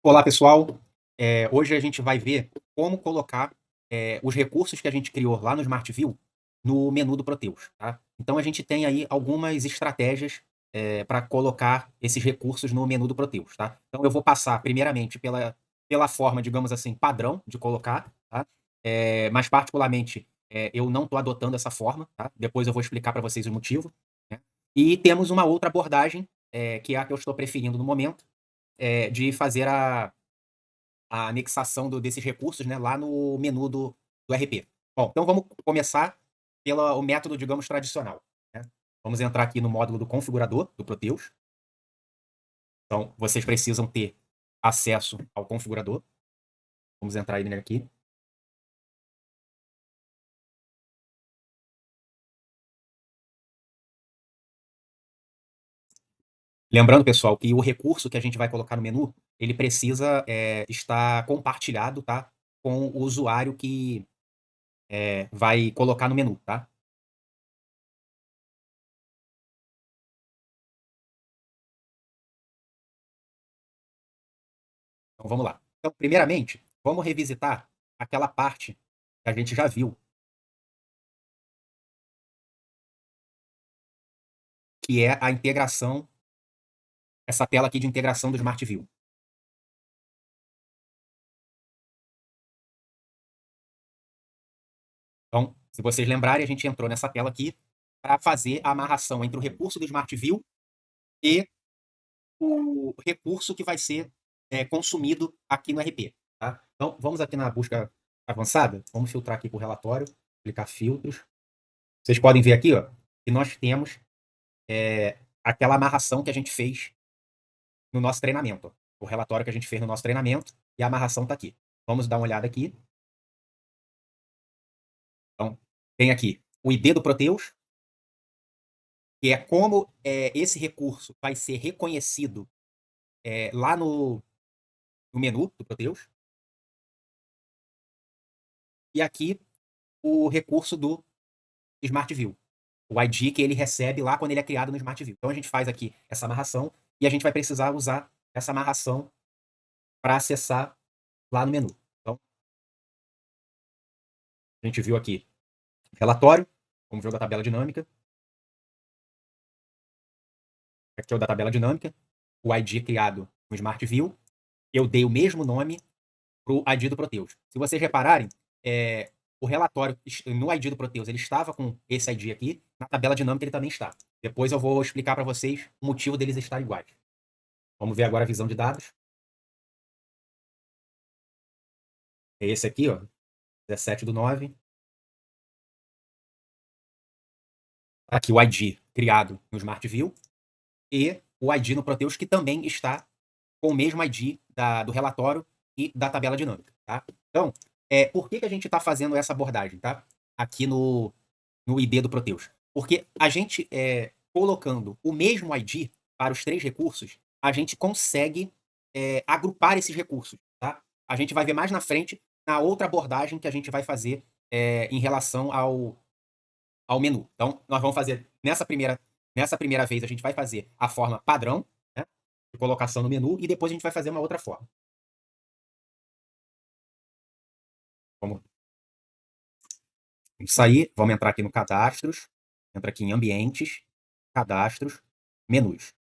Olá, pessoal. Hoje a gente vai ver como colocar os recursos que a gente criou lá no Smart View no menu do Proteus, tá? Então a gente tem aí algumas estratégias para colocar esses recursos no menu do Proteus, tá? Então eu vou passar primeiramente pela forma, digamos assim, padrão de colocar, tá? Mas particularmente eu não estou adotando essa forma, tá? Depois eu vou explicar para vocês o motivo, né? E temos uma outra abordagem, que é a que eu estou preferindo no momento, de fazer a anexação desses recursos, né, lá no menu do RP. Bom, então vamos começar pelo o método, digamos, tradicional, né? Vamos entrar aqui no módulo do configurador do Proteus. Então, vocês precisam ter acesso ao configurador. Vamos entrar ele aqui. Lembrando, pessoal, que o recurso que a gente vai colocar no menu, ele precisa estar compartilhado, tá, com o usuário que vai colocar no menu, tá? Então vamos lá. Então, primeiramente, vamos revisitar aquela parte que a gente já viu, que é a integração, essa tela aqui de integração do Smart View. Então, se vocês lembrarem, a gente entrou nessa tela aqui para fazer a amarração entre o recurso do Smart View e o recurso que vai ser consumido aqui no RP. Tá? Então, vamos aqui na busca avançada, vamos filtrar aqui por relatório, clicar filtros. Vocês podem ver aqui, ó, que nós temos aquela amarração que a gente fez no nosso treinamento. O relatório que a gente fez no nosso treinamento e a amarração está aqui. Vamos dar uma olhada aqui. Então, tem aqui o ID do Proteus, que é como esse recurso vai ser reconhecido lá no menu do Proteus. E aqui o recurso do Smart View, o ID que ele recebe lá quando ele é criado no Smart View. Então a gente faz aqui essa amarração e a gente vai precisar usar essa amarração para acessar lá no menu. Então, a gente viu aqui relatório, vamos ver o da tabela dinâmica. Aqui é o da tabela dinâmica, o ID criado no Smart View. Eu dei o mesmo nome para o ID do Proteus. Se vocês repararem, o relatório no ID do Proteus ele estava com esse ID aqui, na tabela dinâmica ele também está. Depois eu vou explicar para vocês o motivo deles estarem iguais. Vamos ver agora a visão de dados. É esse aqui, ó, 17/9. Aqui o ID criado no Smart View e o ID no Proteus que também está com o mesmo ID do relatório e da tabela dinâmica. Tá? Então, por que a gente está fazendo essa abordagem, tá? Aqui no ID do Proteus? Porque a gente, colocando o mesmo ID para os três recursos, a gente consegue agrupar esses recursos. Tá? A gente vai ver mais na frente, na outra abordagem que a gente vai fazer em relação ao menu. Então, nós vamos fazer nessa primeira vez, a gente vai fazer a forma padrão, né, de colocação no menu, e depois a gente vai fazer uma outra forma. Vamos sair, vamos entrar aqui no cadastros, entra aqui em ambientes, cadastros, menus.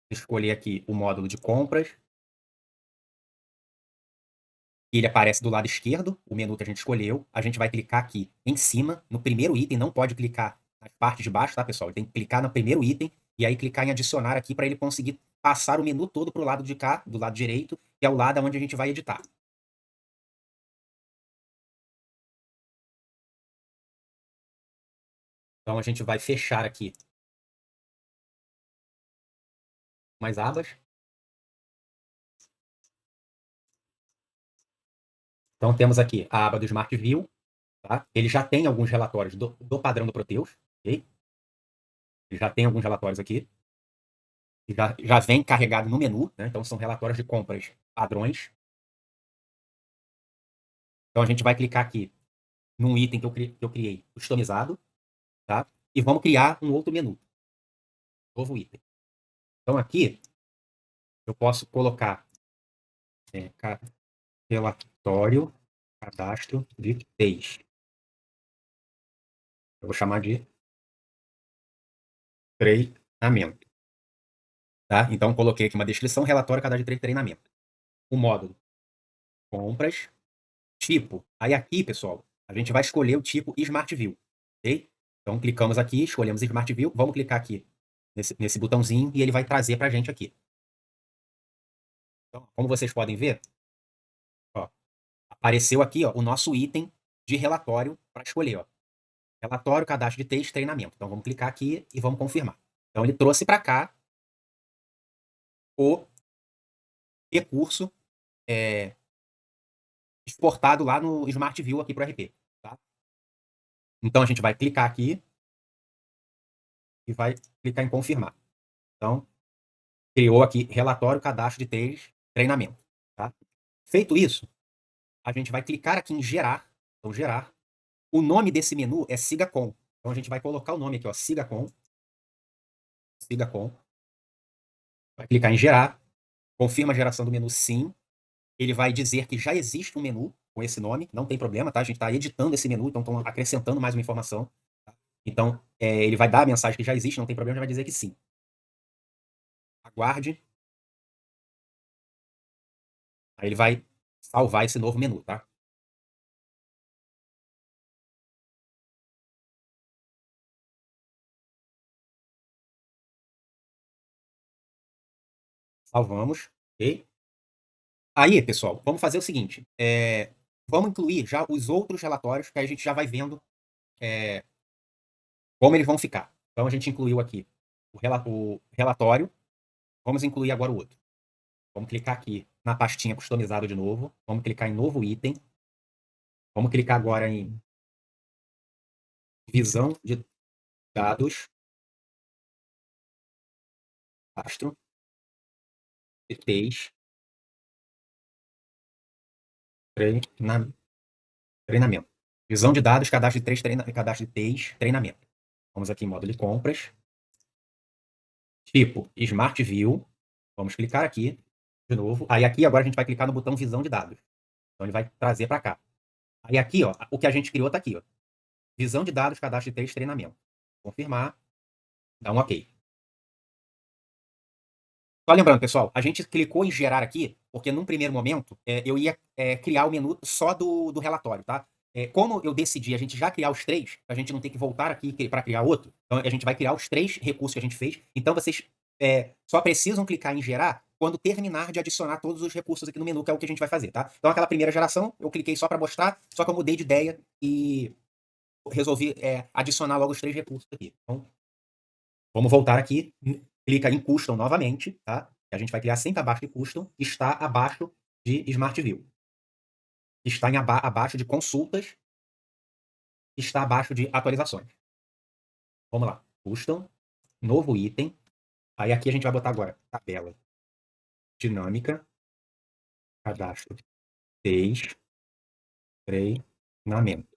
Escolher aqui o módulo de compras. Ele aparece do lado esquerdo, o menu que a gente escolheu. A gente vai clicar aqui em cima, no primeiro item. Não pode clicar nas partes de baixo, tá, pessoal? Ele tem que clicar no primeiro item e aí clicar em adicionar aqui para ele conseguir passar o menu todo para o lado de cá, do lado direito, que é o lado onde a gente vai editar. Então a gente vai fechar aqui mais abas. Então temos aqui a aba do Smart View. Tá? Ele já tem alguns relatórios do padrão do Proteus. Okay? Ele já tem alguns relatórios aqui. Já vem carregado no menu. Né? Então são relatórios de compras padrões. Então a gente vai clicar aqui num item que eu criei customizado. Tá? E vamos criar um outro menu. Novo item. Então aqui eu posso colocar relatório, cadastro de texto. Eu vou chamar de treinamento. Tá? Então, coloquei aqui uma descrição, relatório, cadastro de treinamento. O módulo, compras, tipo. Aí aqui, pessoal, a gente vai escolher o tipo Smart View. Ok? Então, clicamos aqui, escolhemos Smart View. Vamos clicar aqui nesse botãozinho e ele vai trazer para a gente aqui. Então, como vocês podem ver, ó, apareceu aqui ó, o nosso item de relatório para escolher. Ó. Relatório, cadastro de texto, treinamento. Então, vamos clicar aqui e vamos confirmar. Então, ele trouxe para cá o recurso exportado lá no Smart View aqui para o RP. Tá? Então, a gente vai clicar aqui e vai clicar em confirmar. Então, criou aqui relatório, cadastro de treinamento. Tá? Feito isso, a gente vai clicar aqui em gerar. Então, gerar. O nome desse menu é SigaCom. Então, a gente vai colocar o nome aqui, ó, SigaCom. SigaCom. Vai clicar em gerar. Confirma a geração do menu sim. Ele vai dizer que já existe um menu com esse nome. Não tem problema, tá? A gente está editando esse menu, então estão acrescentando mais uma informação. Tá? Então, ele vai dar a mensagem que já existe, não tem problema, já vai dizer que sim. Aguarde. Aí ele vai salvar esse novo menu, tá? Salvamos, ok? Aí, pessoal, vamos fazer o seguinte. Vamos incluir já os outros relatórios que a gente já vai vendo como eles vão ficar. Então, a gente incluiu aqui o relatório. Vamos incluir agora o outro. Vamos clicar aqui na pastinha customizado de novo. Vamos clicar em novo item. Vamos clicar agora em visão de dados, cadastro, ETs, treinamento. Visão de dados, cadastro de cadastro de TEs, treinamento. Vamos aqui em módulo de compras. Tipo Smart View. Vamos clicar aqui de novo. Aí aqui agora a gente vai clicar no botão visão de dados. Então ele vai trazer para cá. Aí aqui, ó, o que a gente criou está aqui, ó. Visão de dados, cadastro de texto, treinamento. Confirmar, dá um OK. Só lembrando, pessoal, a gente clicou em gerar aqui, porque num primeiro momento eu ia criar o menu só do relatório, tá? Como eu decidi a gente já criar os três, a gente não ter que voltar aqui para criar outro, então a gente vai criar os três recursos que a gente fez. Então vocês só precisam clicar em gerar quando terminar de adicionar todos os recursos aqui no menu, que é o que a gente vai fazer, tá? Então aquela primeira geração, eu cliquei só para mostrar, só que eu mudei de ideia e resolvi adicionar logo os três recursos aqui. Então, vamos voltar aqui, clica em Custom novamente, tá? A gente vai criar sempre abaixo de Custom, está abaixo de Smart View. Está abaixo de consultas, está abaixo de atualizações. Vamos lá, Custom, novo item. Aí aqui a gente vai botar agora tabela dinâmica, cadastro, texto, treinamento.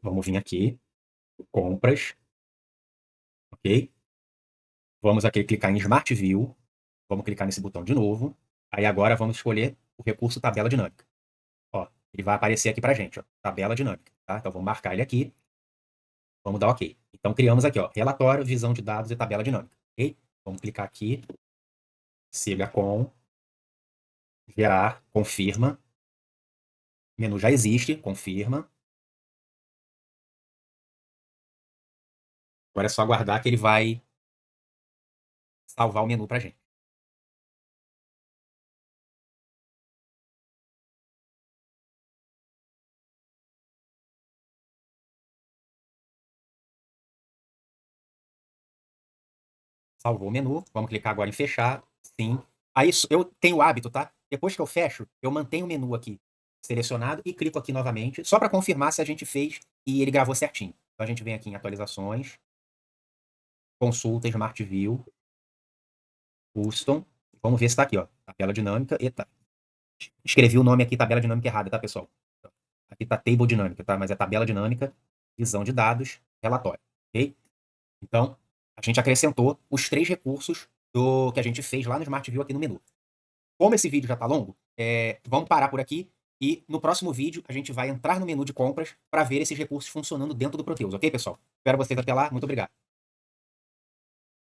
Vamos vir aqui, compras, ok? Vamos aqui clicar em Smart View, vamos clicar nesse botão de novo. Aí agora vamos escolher o recurso tabela dinâmica. Ó, ele vai aparecer aqui pra gente, ó, tabela dinâmica, tá? Então vamos marcar ele aqui, vamos dar OK. Então criamos aqui, ó, relatório, visão de dados e tabela dinâmica, ok? Vamos clicar aqui, siga com, gerar, confirma, o menu já existe, confirma. Agora é só aguardar que ele vai salvar o menu pra gente. Salvou o menu, vamos clicar agora em fechar, sim. Aí eu tenho o hábito, tá? Depois que eu fecho, eu mantenho o menu aqui selecionado e clico aqui novamente, só para confirmar se a gente fez e ele gravou certinho. Então a gente vem aqui em atualizações, consulta, Smart View, Custom. Vamos ver se está aqui, ó. Tabela dinâmica. Eita. Escrevi o nome aqui, tabela dinâmica errada, tá, pessoal? Aqui tá table dinâmica, tá? Mas é tabela dinâmica, visão de dados, relatório, ok? Então, a gente acrescentou os três recursos do que a gente fez lá no Smart View aqui no menu. Como esse vídeo já está longo, vamos parar por aqui e no próximo vídeo a gente vai entrar no menu de compras para ver esses recursos funcionando dentro do Proteus, ok, pessoal? Espero vocês até lá, muito obrigado.